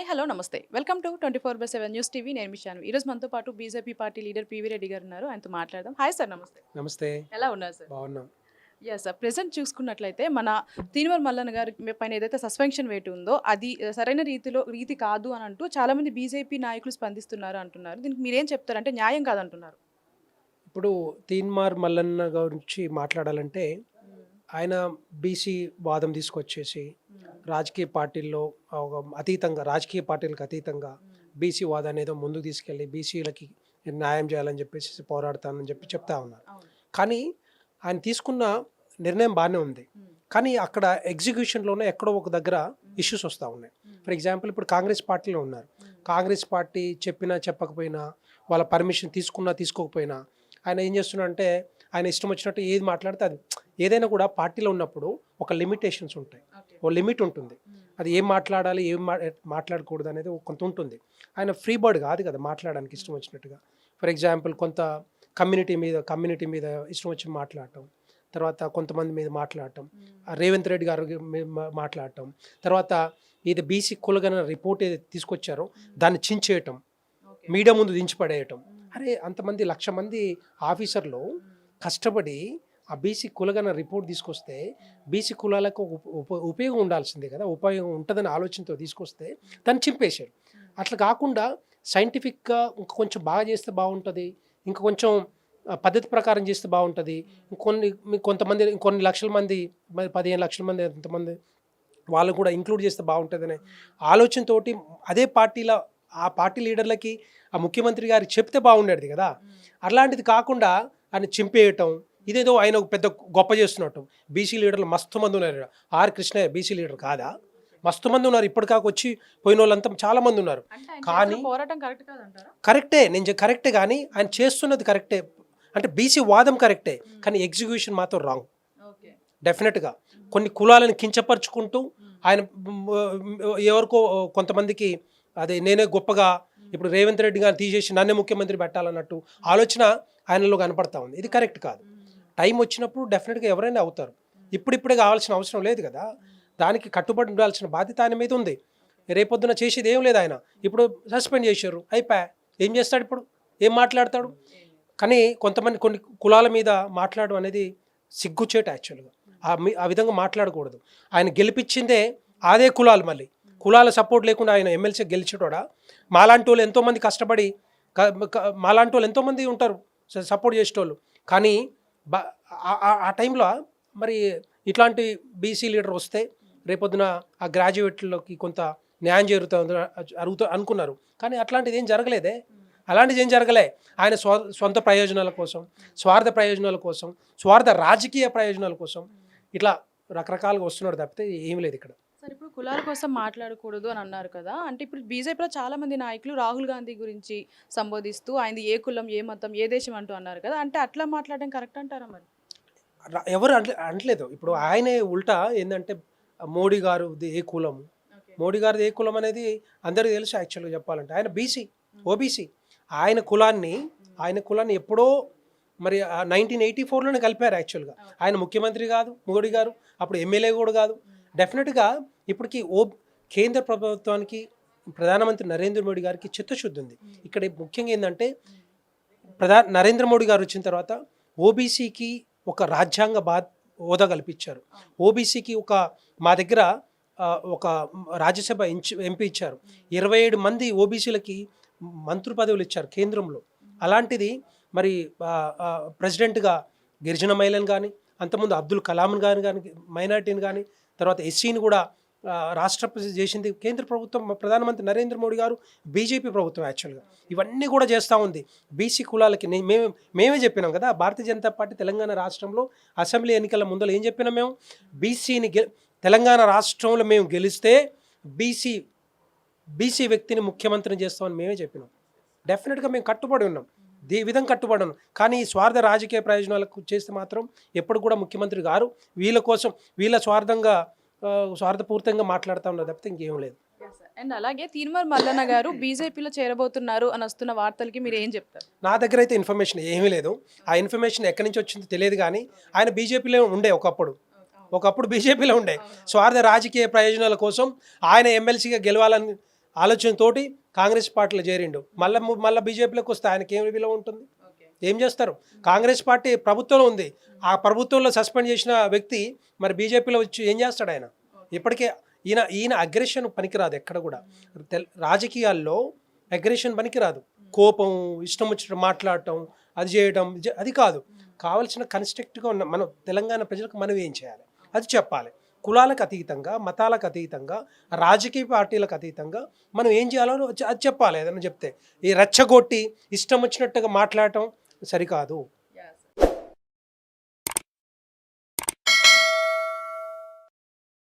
Hi hello నమస్తే welcome to 24/7 news TV నేను మిషాను. ఈరోజు మనతో పాటు BJP party leader PV Reddy గారు ఉన్నారు. ఆయనతో మాట్లాడదాం. హాయ్ సార్, నమస్తే. నమస్తే. ఎలా ఉన్నారు సార్? బాగున్నాం. ఎస్ సార్, ప్రెసెంట్ చూసుకున్నట్లయితే మన తీన్మార్ మల్లన్న గారి పైన ఏదైతే సస్పెన్షన్ వేటు ఉందో అది సరైన రీతి కాదు అని అంటూ చాలా మంది బీజేపీ నాయకులు స్పందిస్తున్నారు అంటున్నారు. దీనికి మీరేం చెప్తారు? అంటే న్యాయం కాదంటున్నారు. ఇప్పుడు తీన్మార్ మల్లన్న గురించి మాట్లాడాలంటే ఆయన బీసీ వాదం తీసుకొచ్చేసి రాజకీయ పార్టీల్లో ఒక అతీతంగా రాజకీయ పార్టీలకు అతీతంగా బీసీ వాదాన్ని ఏదో ముందుకు తీసుకెళ్ళి బీసీలకి న్యాయం చేయాలని చెప్పేసి పోరాడతానని చెప్తా ఉన్నారు. కానీ ఆయన తీసుకున్న నిర్ణయం బాగానే ఉంది, కానీ అక్కడ ఎగ్జిక్యూషన్లోనే ఎక్కడో ఒక దగ్గర ఇష్యూస్ వస్తూ ఉన్నాయి. ఫర్ ఎగ్జాంపుల్ ఇప్పుడు కాంగ్రెస్ పార్టీలో ఉన్నారు. కాంగ్రెస్ పార్టీ చెప్పినా చెప్పకపోయినా, వాళ్ళ పర్మిషన్ తీసుకున్నా తీసుకోకపోయినా ఆయన ఏం చేస్తున్నాడంటే ఆయన ఇష్టం వచ్చినట్టు ఏది మాట్లాడితే అది, ఏదైనా కూడా పార్టీలో ఉన్నప్పుడు ఒక లిమిటేషన్స్ ఉంటాయి, ఓ లిమిట్ ఉంటుంది. అది ఏం మాట్లాడాలి ఏం మాట్లాడకూడదు అనేది కొంత ఉంటుంది. ఆయన ఫ్రీ బర్డ్ కాదు కదా మాట్లాడడానికి ఇష్టం వచ్చినట్టుగా. ఫర్ ఎగ్జాంపుల్ కొంత కమ్యూనిటీ మీద ఇష్టం వచ్చి మాట్లాడటం, తర్వాత కొంతమంది మీద మాట్లాడటం, రేవంత్ రెడ్డి గారు మాట్లాడటం, తర్వాత ఇది బీసీ కులగన రిపోర్ట్ ఏదైతే తీసుకొచ్చారో దాన్ని చించేయటం, మీడియా ముందు దించిపడేయటం. అరే అంతమంది 1,00,000 మంది ఆఫీసర్లు కష్టపడి ఆ బీసీ కులగన రిపోర్ట్ తీసుకొస్తే బీసీ కులాలకు ఉపయోగం ఉండాల్సిందే కదా, ఉపయోగం ఉంటుందని ఆలోచనతో తీసుకొస్తే దాన్ని చింపేశారు. అట్లా కాకుండా సైంటిఫిక్గా ఇంకా కొంచెం బాగా చేస్తే బాగుంటుంది, ఇంకా కొంచెం పద్ధతి ప్రకారం చేస్తే బాగుంటుంది, కొన్ని లక్షల మంది 15 లక్షల మంది ఎంతమంది వాళ్ళు కూడా ఇంక్లూడ్ చేస్తే బాగుంటుంది అనే ఆలోచనతోటి అదే పార్టీలో ఆ పార్టీ లీడర్లకి ఆ ముఖ్యమంత్రి గారికి చెప్తే బాగుండేది కదా. అలాంటిది కాకుండా ఆయన చింపేయటం, ఇదేదో ఆయన పెద్ద గొప్ప చేస్తున్నట్టు. బీసీ లీడర్లు మస్తు మంది ఉన్నారు. ఆర్ కృష్ణయ్య బీసీ లీడర్ కాదా? మస్తు మంది ఉన్నారు. ఇప్పటికాక వచ్చి పోయిన వాళ్ళంతా చాలా మంది ఉన్నారు. కానీ కరెక్టే, నేను కరెక్టే, కానీ ఆయన చేస్తున్నది కరెక్టే, అంటే బీసీ వాదం కరెక్టే, కానీ ఎగ్జిక్యూషన్ మాత్రం రాంగ్. డెఫినెట్గా కొన్ని కులాలను కించపరుచుకుంటూ ఆయన ఎవరికో కొంతమందికి అదే నేనే గొప్పగా, ఇప్పుడు రేవంత్ రెడ్డి గారిని తీసేసి నన్నే ముఖ్యమంత్రి పెట్టాలన్నట్టు ఆలోచన ఆయనలో కనపడతా ఉంది. ఇది కరెక్ట్ కాదు. టైం వచ్చినప్పుడు డెఫినెట్గా ఎవరైనా అవుతారు. ఇప్పుడిప్పుడే కావాల్సిన అవసరం లేదు కదా. దానికి కట్టుబడి ఉండాల్సిన బాధ్యత ఆయన మీద ఉంది. రేపొద్దున చేసేది ఏం లేదు. ఆయన ఇప్పుడు సస్పెండ్ చేశారు, అయిపోయా, ఏం చేస్తాడు ఇప్పుడు, ఏం మాట్లాడతాడు? కానీ కొన్ని కులాల మీద మాట్లాడడం అనేది సిగ్గుచేట. యాక్చువల్గా ఆ విధంగా మాట్లాడకూడదు. ఆయన గెలిపించిందే అదే కులాలు, మళ్ళీ కులాల సపోర్ట్ లేకుండా ఆయన ఎమ్మెల్సీ గెలిచేటోడా? మాలాంటి వాళ్ళు ఎంతోమంది కష్టపడి, మాలాంటి వాళ్ళు ఎంతోమంది ఉంటారు సపోర్ట్ చేసేటోళ్ళు, కానీ ఆ టైంలో మరి ఇట్లాంటి బీసీ లీడర్ వస్తే రేపొద్దున ఆ గ్రాడ్యుయేట్లకి కొంత న్యాయం జరుగుతుంది అనుకున్నారు, కానీ అట్లాంటిది ఏం జరగలేదే. అలాంటిది ఏం జరగలే. ఆయన సొంత ప్రయోజనాల కోసం, స్వార్థ రాజకీయ ప్రయోజనాల కోసం ఇట్లా రకరకాలుగా వస్తున్నాడు తప్పితే ఏమి లేదు ఇక్కడ. సార్, ఇప్పుడు కులాల కోసం మాట్లాడకూడదు అని అన్నారు కదా, అంటే ఇప్పుడు బీజేపీలో చాలా మంది నాయకులు రాహుల్ గాంధీ గురించి సంబోధిస్తూ ఆయనది ఏ కులం ఏ మతం ఏ దేశం అంటూ అన్నారు కదా, అంటే అట్లా మాట్లాడడం కరెక్ట్ అంటారా? మరి ఎవరు అనట్లేదు. ఇప్పుడు ఆయనే ఉల్టా ఏంటంటే మోడీ గారు ఏ కులం, మోడీ గారిది ఏ కులం అనేది అందరికీ తెలుసు. యాక్చువల్గా చెప్పాలంటే ఆయన బీసీ, ఓబీసీ. ఆయన కులాన్ని ఎప్పుడో మరి 1984లోనే కలిపారు. యాక్చువల్గా ఆయన ముఖ్యమంత్రి కాదు మోడీ గారు, అప్పుడు ఎమ్మెల్యే కూడా కాదు. డెఫినెట్గా ఇప్పటికీ కేంద్ర ప్రభుత్వానికి ప్రధానమంత్రి నరేంద్ర మోడీ గారికి చిత్తశుద్ధి ఉంది. ఇక్కడ ముఖ్యంగా ఏంటంటే నరేంద్ర మోడీ గారు వచ్చిన తర్వాత ఓబీసీకి ఒక రాజ్యాంగ హోదా కల్పించారు. ఓబీసీకి మా దగ్గర ఒక రాజ్యసభ ఎంపీ ఇచ్చారు. 27 మంది ఓబీసీలకి మంత్రి పదవులు ఇచ్చారు కేంద్రంలో. అలాంటిది మరి ప్రెసిడెంట్గా గిరిజన మహిళను కానీ, అంతకుముందు అబ్దుల్ కలాంని కానీ మైనార్టీని కానీ, తర్వాత ఎస్సీని కూడా రాష్ట్రపతి చేసింది కేంద్ర ప్రభుత్వం, ప్రధానమంత్రి నరేంద్ర మోడీ గారు, బీజేపీ ప్రభుత్వం. యాక్చువల్గా ఇవన్నీ కూడా చేస్తూ ఉంది బీసీ కులాలకి. మేమే చెప్పినాం కదా, భారతీయ జనతా పార్టీ తెలంగాణ రాష్ట్రంలో అసెంబ్లీ ఎన్నికల ముందర ఏం చెప్పినాం మేము, బీసీని తెలంగాణ రాష్ట్రంలో మేము గెలిస్తే బీసీ వ్యక్తిని ముఖ్యమంత్రిని చేస్తామని మేమే చెప్పినాం. డెఫినెట్గా మేము కట్టుబడి ఉన్నాం, ఈ విధంగా కట్టుబడి ఉన్నాం. కానీ స్వార్థ రాజకీయ ప్రయోజనాలకు చేస్తే మాత్రం ఎప్పుడు కూడా ముఖ్యమంత్రి గారు వీళ్ళ స్వార్థపూర్తంగా మాట్లాడుతూ ఉన్నారు తప్పితే ఇంకేం లేదు. అండ్ అలాగే తీన్మార్ మల్లన్న గారు బీజేపీలో చేరబోతున్నారు అని వస్తున్న వార్తలకి మీరు ఏం చెప్తారు? నా దగ్గర అయితే ఇన్ఫర్మేషన్ ఏమీ లేదు. ఆ ఇన్ఫర్మేషన్ ఎక్కడి నుంచి వచ్చిందో తెలియదు, కానీ ఆయన బీజేపీలో ఉండే ఒకప్పుడు బీజేపీలో ఉండే. స్వార్థ రాజకీయ ప్రయోజనాల కోసం ఆయన ఎమ్మెల్సీగా గెలవాలని ఆలోచనతోటి కాంగ్రెస్ పార్టీలో చేరిండు. మళ్ళీ బీజేపీలోకి వస్తే ఆయనకి ఏం విలువ ఉంటుంది? ఏం చేస్తారు? కాంగ్రెస్ పార్టీ ప్రభుత్వంలో ఉంది. ఆ ప్రభుత్వంలో సస్పెండ్ చేసిన వ్యక్తి మరి బీజేపీలో వచ్చి ఏం చేస్తాడు ఆయన? ఇప్పటికే ఈయన అగ్రెషన్ పనికిరాదు ఎక్కడ కూడా. రాజకీయాల్లో అగ్రెషన్ పనికిరాదు. కోపం, ఇష్టం వచ్చినట్టు మాట్లాడటం, అది చేయడం, అది కాదు. కావాల్సిన కన్స్ట్రక్ట్గా ఉన్న మనం తెలంగాణ ప్రజలకు మనం ఏం చేయాలి అది చెప్పాలి. కులాలకు అతీతంగా, మతాలకు అతీతంగా, రాజకీయ పార్టీలకు అతీతంగా మనం ఏం చేయాలో అది చెప్పాలి. ఏదైనా చెప్తే ఈ రెచ్చగొట్టి ఇష్టం వచ్చినట్టుగా మాట్లాడటం సరికాదు.